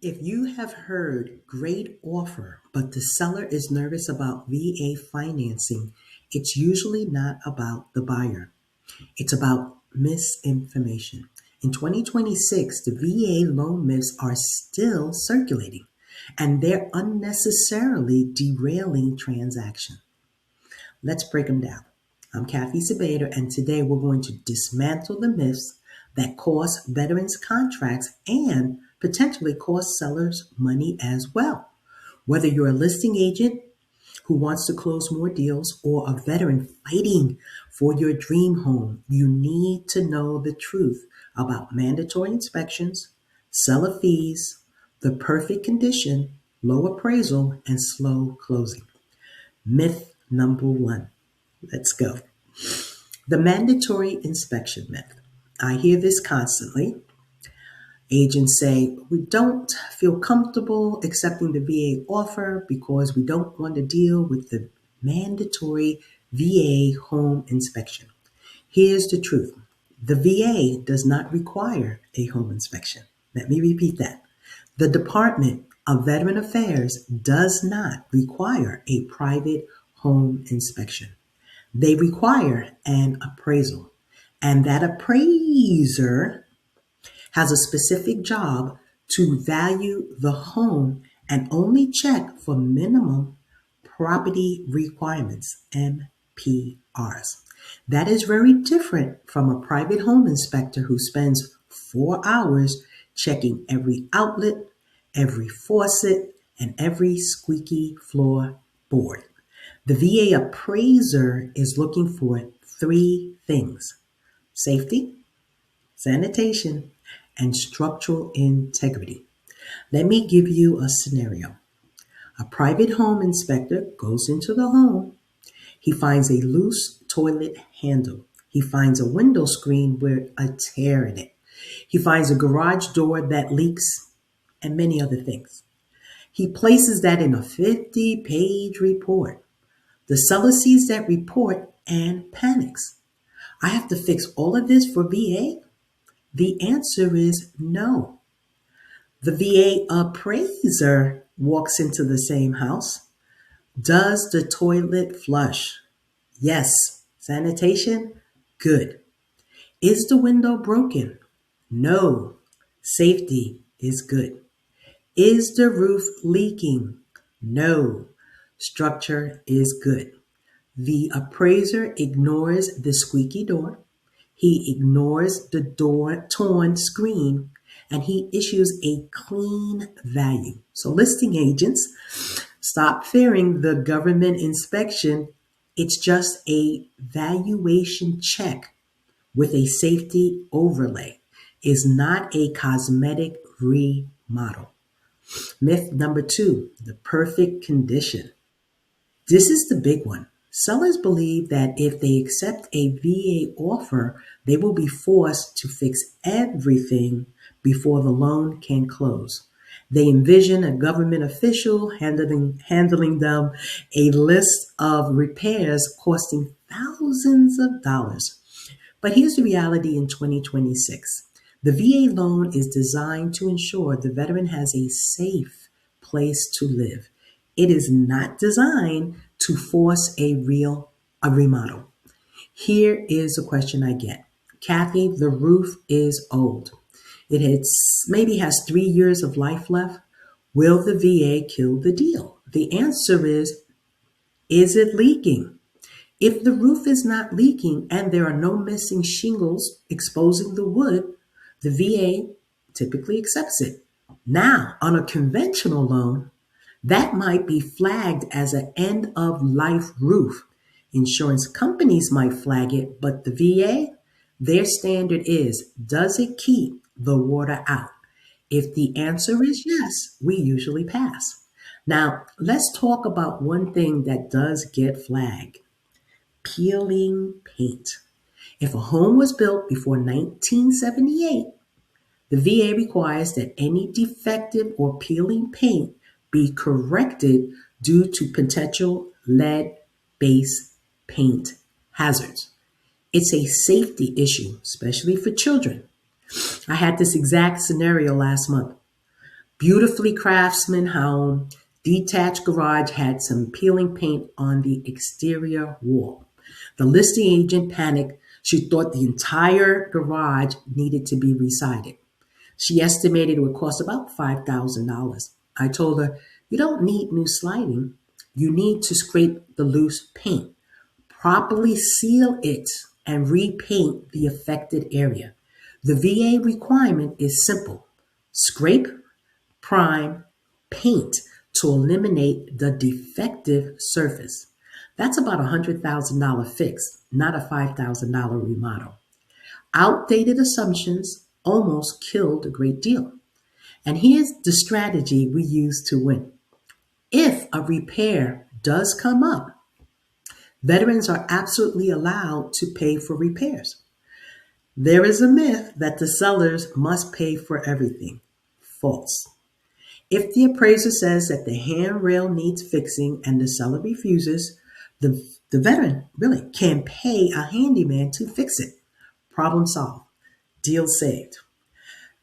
If you have heard great offer, but the seller is nervous about VA financing, it's usually not about the buyer. It's about misinformation. In 2026, the VA loan myths are still circulating and they're unnecessarily derailing transactions. Let's break them down. I'm Kathy Sabater, and today we're going to dismantle the myths that cost veterans contracts and potentially cost sellers money as well. Whether you're a listing agent who wants to close more deals or a veteran fighting for your dream home, you need to know the truth about mandatory inspections, seller fees, the perfect condition, low appraisal, and slow closing. Myth number one. Let's go. The mandatory inspection myth. I hear this constantly. Agents say, we don't feel comfortable accepting the VA offer because we don't want to deal with the mandatory VA home inspection. Here's the truth. The VA does not require a home inspection. Let me repeat that. The Department of Veteran Affairs does not require a private home inspection. They require an appraisal, and that appraiser has a specific job to value the home and only check for minimum property requirements, MPRs. That is very different from a private home inspector who spends 4 hours checking every outlet, every faucet, and every squeaky floorboard. The VA appraiser is looking for three things: safety, sanitation, and structural integrity. Let me give you a scenario. A private home inspector goes into the home. He finds a loose toilet handle. He finds a window screen with a tear in it. He finds a garage door that leaks and many other things. He places that in a 50-page report. The seller sees that report and panics. I have to fix all of this for VA? The answer is no. The VA appraiser walks into the same house. Does the toilet flush? Yes. Sanitation? Good. Is the window broken? No. Safety is good. Is the roof leaking? No. Structure is good. The appraiser ignores the squeaky door. He ignores the door torn screen, and he issues a clean value. So listing agents, stop fearing the government inspection. It's just a valuation check with a safety overlay. Is not a cosmetic remodel. Myth number two, the perfect condition. This is the big one. Sellers believe that if they accept a VA offer, they will be forced to fix everything before the loan can close. They envision a government official handling them a list of repairs costing thousands of dollars. But here's the reality in 2026. The VA loan is designed to ensure the veteran has a safe place to live. It is not designed to force a remodel. Here is a question I get. Kathy, the roof is old. Maybe has 3 years of life left. Will the VA kill the deal? The answer is it leaking? If the roof is not leaking and there are no missing shingles exposing the wood, the VA typically accepts it. Now, on a conventional loan, that might be flagged as an end of life roof. Insurance companies might flag it, but the VA, their standard is, does it keep the water out? If the answer is yes, we usually pass. Now, let's talk about one thing that does get flagged: peeling paint. If a home was built before 1978, the VA requires that any defective or peeling paint be corrected due to potential lead-based paint hazards. It's a safety issue, especially for children. I had this exact scenario last month. Beautifully craftsman home, detached garage had some peeling paint on the exterior wall. The listing agent panicked. She thought the entire garage needed to be resided. She estimated it would cost about $5,000. I told her, "You don't need new sliding. You need to scrape the loose paint, properly seal it, and repaint the affected area. The VA requirement is simple: scrape, prime, paint to eliminate the defective surface." That's about a $100,000 fix, not a $5,000 remodel. Outdated assumptions almost killed a great deal. And here's the strategy we use to win. If a repair does come up, veterans are absolutely allowed to pay for repairs. There is a myth that the sellers must pay for everything. False. If the appraiser says that the handrail needs fixing and the seller refuses, the veteran really can pay a handyman to fix it. Problem solved. Deal saved.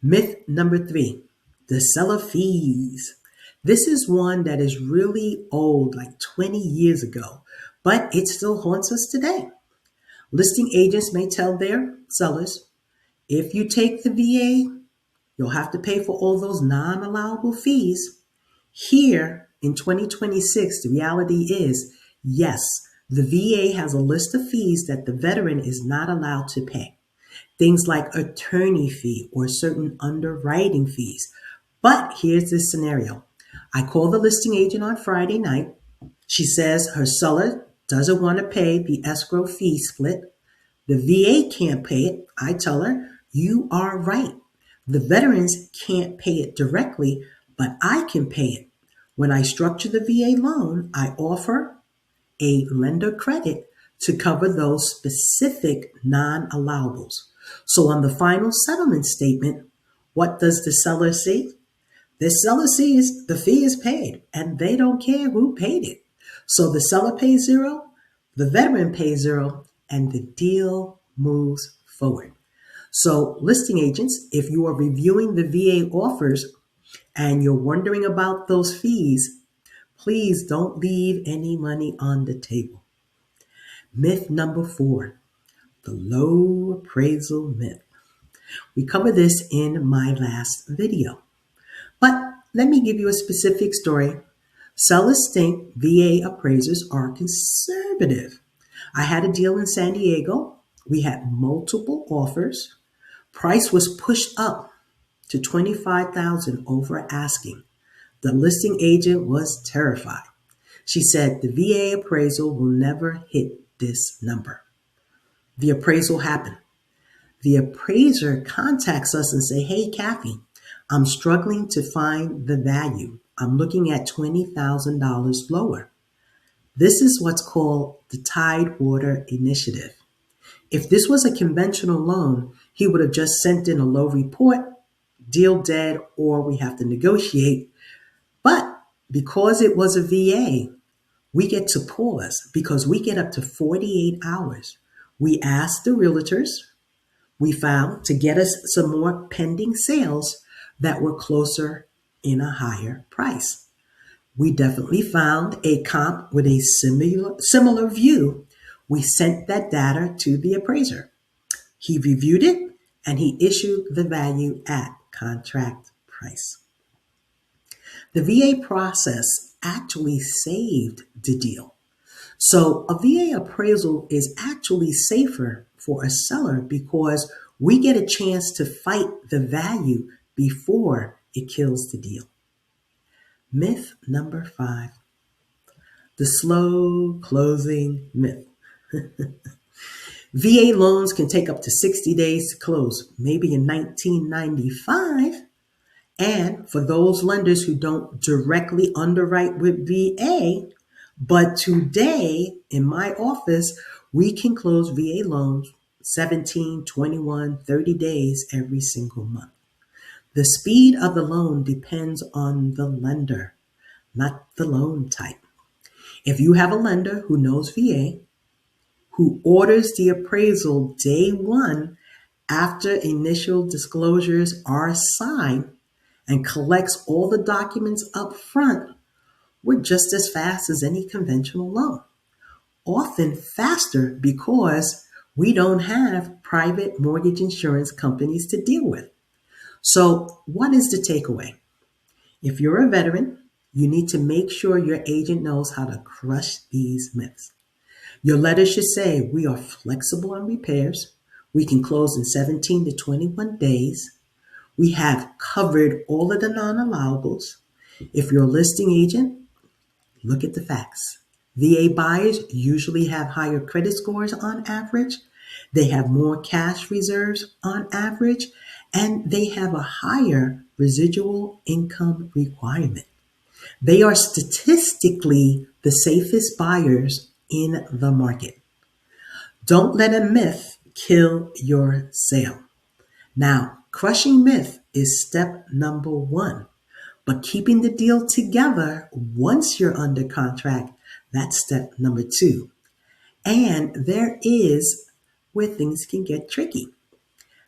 Myth number 3, the seller fees. This is one that is really old, like 20 years ago, but it still haunts us today. Listing agents may tell their sellers, if you take the VA, you'll have to pay for all those non-allowable fees. Here in 2026, the reality is, yes, the VA has a list of fees that the veteran is not allowed to pay. Things like attorney fee or certain underwriting fees. But here's this scenario. I call the listing agent on Friday night. She says her seller doesn't want to pay the escrow fee split. The VA can't pay it. I tell her, you are right. The veterans can't pay it directly, but I can pay it. When I structure the VA loan, I offer a lender credit to cover those specific non-allowables. So on the final settlement statement, what does the seller see? The seller sees the fee is paid and they don't care who paid it. So the seller pays zero, the veteran pays zero, and the deal moves forward. So listing agents, if you are reviewing the VA offers and you're wondering about those fees, please don't leave any money on the table. Myth number 4, the low appraisal myth. We covered this in my last video, but let me give you a specific story. Sellers think VA appraisers are conservative. I had a deal in San Diego. We had multiple offers. Price was pushed up to $25,000 over asking. The listing agent was terrified. She said the VA appraisal will never hit this number. The appraisal happened. The appraiser contacts us and say, "Hey, Kathy, I'm struggling to find the value. I'm looking at $20,000 lower." This is what's called the Tidewater initiative. If this was a conventional loan, he would have just sent in a low report, deal dead, or we have to negotiate. But because it was a VA, we get to pause because we get up to 48 hours. We asked the realtors, we found, to get us some more pending sales that were closer in a higher price. We definitely found a comp with a similar view. We sent that data to the appraiser. He reviewed it and he issued the value at contract price. The VA process actually saved the deal. So a VA appraisal is actually safer for a seller because we get a chance to fight the value before it kills the deal. Myth number 5, the slow closing myth. VA loans can take up to 60 days to close. Maybe in 1995. And for those lenders who don't directly underwrite with VA, but today in my office, we can close VA loans 17, 21, 30 days every single month. The speed of the loan depends on the lender, not the loan type. If you have a lender who knows VA, who orders the appraisal day one after initial disclosures are signed, and collects all the documents up front, we're just as fast as any conventional loan. Often faster because we don't have private mortgage insurance companies to deal with. So, what is the takeaway? If you're a veteran, you need to make sure your agent knows how to crush these myths. Your letter should say, we are flexible on repairs. We can close in 17 to 21 days. We have covered all of the non-allowables. If you're a listing agent, look at the facts. VA buyers usually have higher credit scores on average. They have more cash reserves on average, and they have a higher residual income requirement. They are statistically the safest buyers in the market. Don't let a myth kill your sale. Now, crushing myth is step number one, but keeping the deal together once you're under contract, that's step number two. And there is where things can get tricky.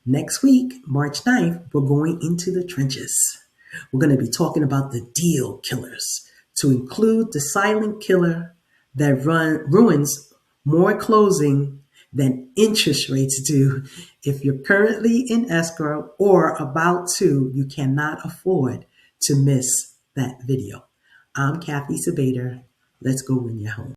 Next week, March 9th, we're going into the trenches. We're going to be talking about the deal killers, to include the silent killer that ruins more closing than interest rates do. If you're currently in escrow or about to, you cannot afford to miss that video. I'm Kathy Sabater. Let's go win your home.